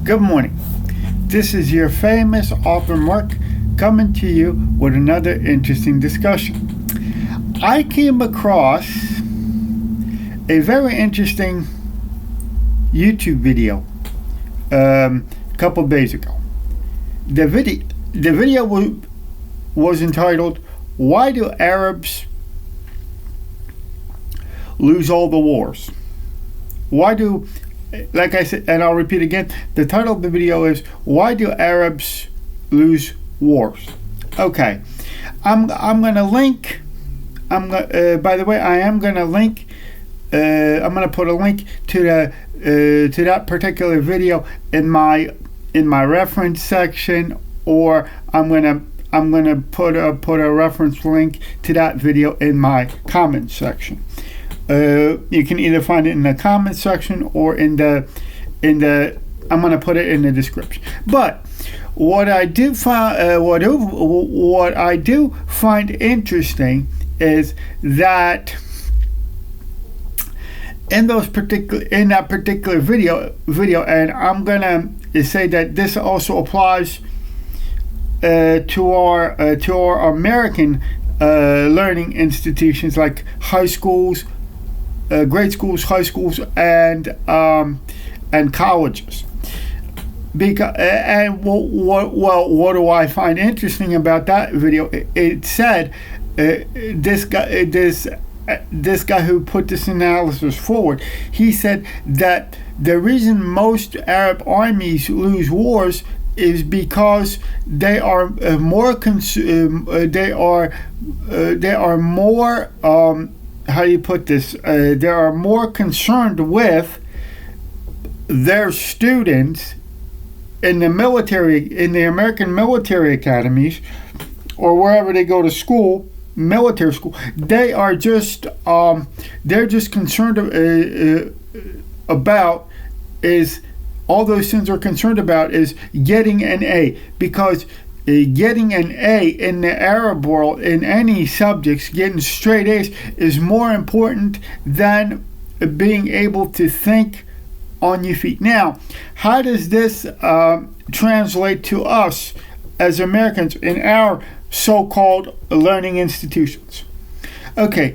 Good morning. This is your famous author Mark coming to you with another interesting discussion. I came across a very interesting YouTube video a couple of days ago. The video was entitled, "Why Do Arabs Lose All the Wars?" Like I said, and I'll repeat again, the title of the video is, "Why Do Arabs Lose Wars?" Okay, I'm gonna link. By the way, I am gonna link. I'm gonna put a link to that particular video in my reference section, or I'm gonna put a reference link to that video in my comment section. You can either find it in the comment section or in the I'm going to put it in the description. But what I do find what I do find interesting is that in that particular video, and I'm going to say that this also applies to our American learning institutions like high schools, grade schools, high schools, and colleges. What do I find interesting about that video? It said this guy who put this analysis forward. He said that the reason most Arab armies lose wars is because they are more how do you put this? They are more concerned with their students in the military, in the American military academies, or wherever they go to school, military school. They are just they're just concerned about is all those things are concerned about is getting an A, because getting an A in the Arab world in any subjects, getting straight A's, is more important than being able to think on your feet. Now, how does this translate to us as Americans in our so-called learning institutions? Okay,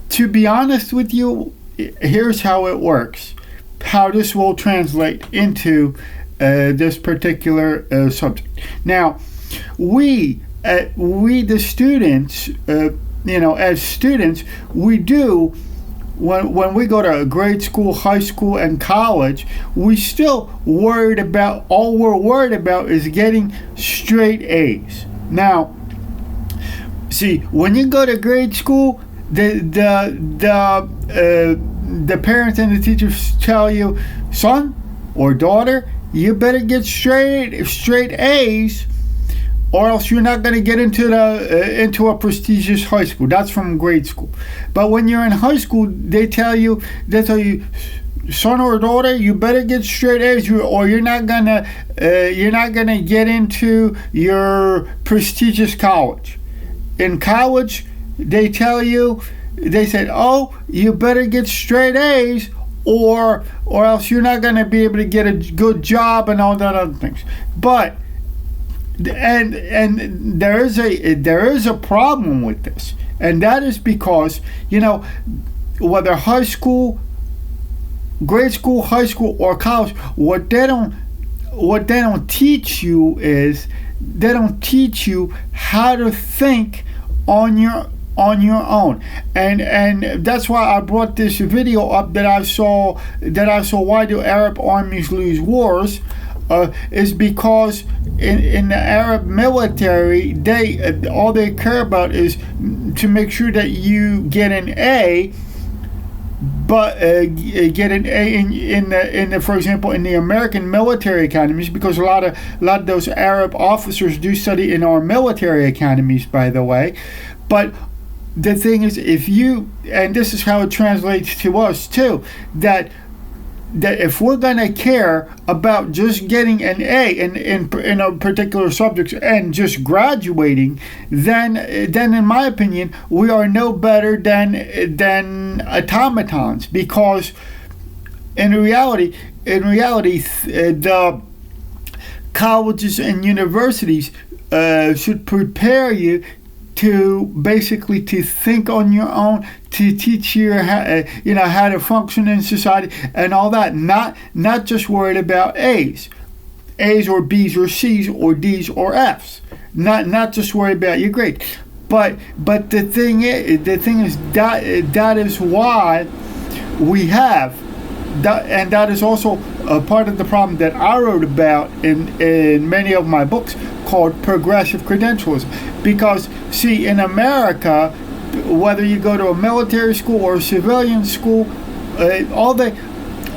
to be honest with you, here's how it works, how this will translate into this particular subject. Now, we the students, as students, we do when we go to grade school, high school, and college, we still all we're worried about is getting straight A's. Now, see, when you go to grade school, the parents and the teachers tell you, son or daughter, you better get straight A's, or else you're not going to get into a prestigious high school. That's from grade school. But when you're in high school, they tell you, son or daughter, you better get straight A's, or you're not gonna get into your prestigious college. In college, they tell you, they said, oh, you better get straight A's, or else you're not going to be able to get a good job and all that other things. But and there is a problem with this, and that is because whether high school, grade school, high school, or college, what they don't teach you is they don't teach you how to think on your own, and that's why I brought this video up that I saw. Why do Arab armies lose wars? Is because in the Arab military, all they care about is to make sure that you get an A. But get an A in the for example, in the American military academies, because a lot of those Arab officers do study in our military academies, by the way. But the thing is, and this is how it translates to us too, that if we're going to care about just getting an A in a particular subject and just graduating, then in my opinion, we are no better than automatons, because in reality, in reality, the colleges and universities should prepare you to basically to think on your own, to teach you how to function in society and all that. Not just worried about A's or B's or C's or D's or F's. Not just worried about your grade. But the thing is that is why we have that, and that is also a part of the problem that I wrote about in many of my books, called progressive credentialism. Because, see, in America, whether you go to a military school or a civilian school,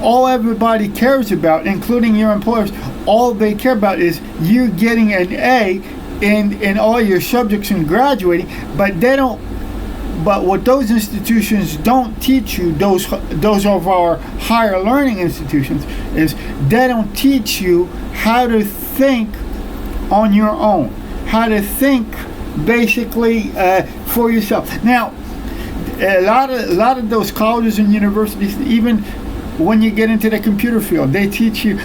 all everybody cares about, including your employers, all they care about is you getting an A in all your subjects and graduating. But they don't. But what those institutions don't teach you, those of our higher learning institutions, is they don't teach you how to think on your own, how to think basically for yourself. Now, a lot of those colleges and universities, even when you get into the computer field, they teach you,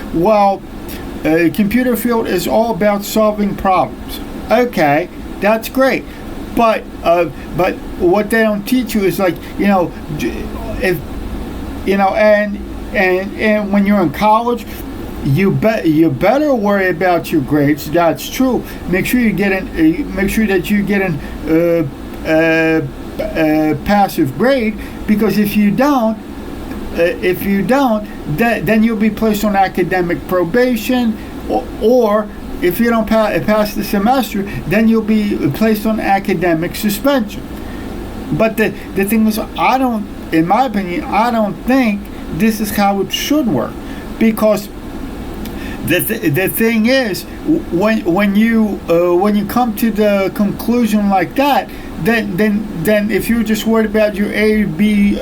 computer field is all about solving problems. Okay, that's great. But what they don't teach you is, like, if and when you're in college, you better worry about your grades. That's true. Make sure that you get an passive grade, because if you don't, then you'll be placed on academic probation, or if you don't pass the semester, then you'll be placed on academic suspension. But the thing is, in my opinion, I don't think this is how it should work, because the thing is, when you come to the conclusion like that, then if you're just worried about your A, B,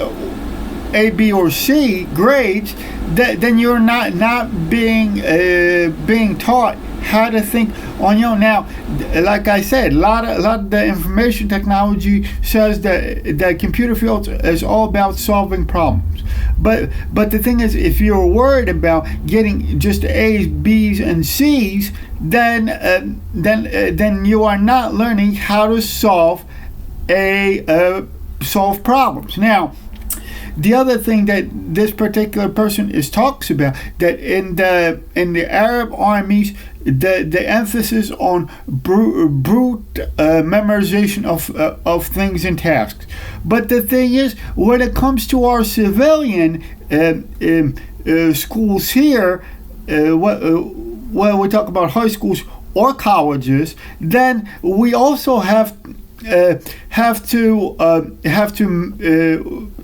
or C grades, then you're not being taught how to think on your own. Now, like I said, a lot of the information technology says that computer field is all about solving problems. But the thing is, if you're worried about getting just A's, B's, and C's, then you are not learning how to solve problems. Now, the other thing that this particular person talks about, that in the Arab armies, the emphasis on brute memorization of things and tasks. But the thing is, when it comes to our civilian schools here, when we talk about high schools or colleges, then we also have to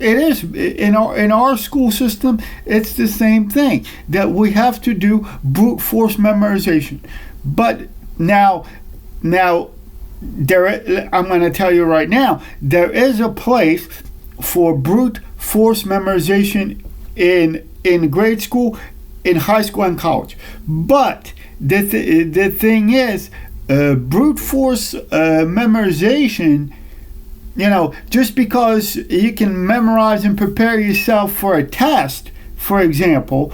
it is in our school system, it's the same thing, that we have to do brute force memorization. But now I'm going to tell you right now, there is a place for brute force memorization in grade school, in high school, and college. But the thing is, brute force memorization, just because you can memorize and prepare yourself for a test, for example,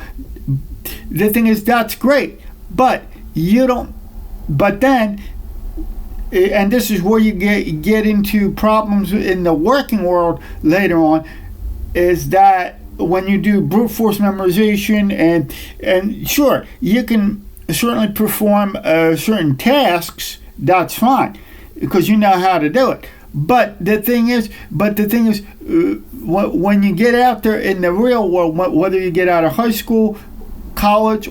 the thing is, that's great, but then, and this is where you get into problems in the working world later on, is that when you do brute force memorization, and sure, you can certainly perform certain tasks, that's fine, because you know how to do it. But the thing is, when you get out there in the real world, whether you get out of high school, college,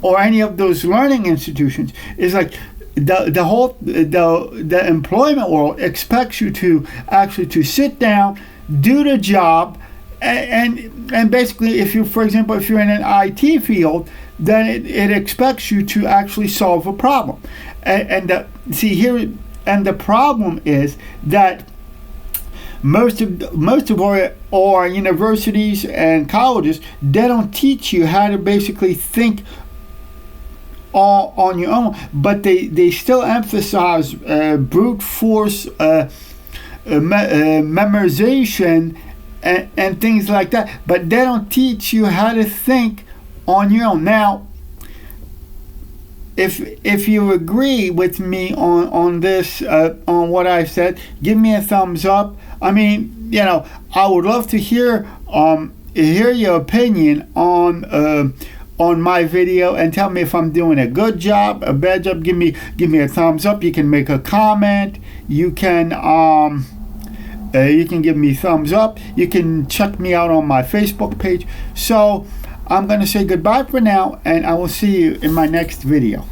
or any of those learning institutions, is like the employment world expects you to actually to sit down, do the job, and basically, if you're in an IT field, then it expects you to actually solve a problem. And the problem is that most of our universities and colleges, they don't teach you how to basically think all on your own, but they still emphasize brute force memorization and things like that, but they don't teach you how to think on your own. Now, if you agree with me on this, on what I said, give me a thumbs up. I mean, you know, I would love to hear your opinion on my video, and tell me if I'm doing a good job, a bad job. Give me a thumbs up. You can make a comment. You can give me thumbs up. You can check me out on my Facebook page. So I'm going to say goodbye for now, and I will see you in my next video.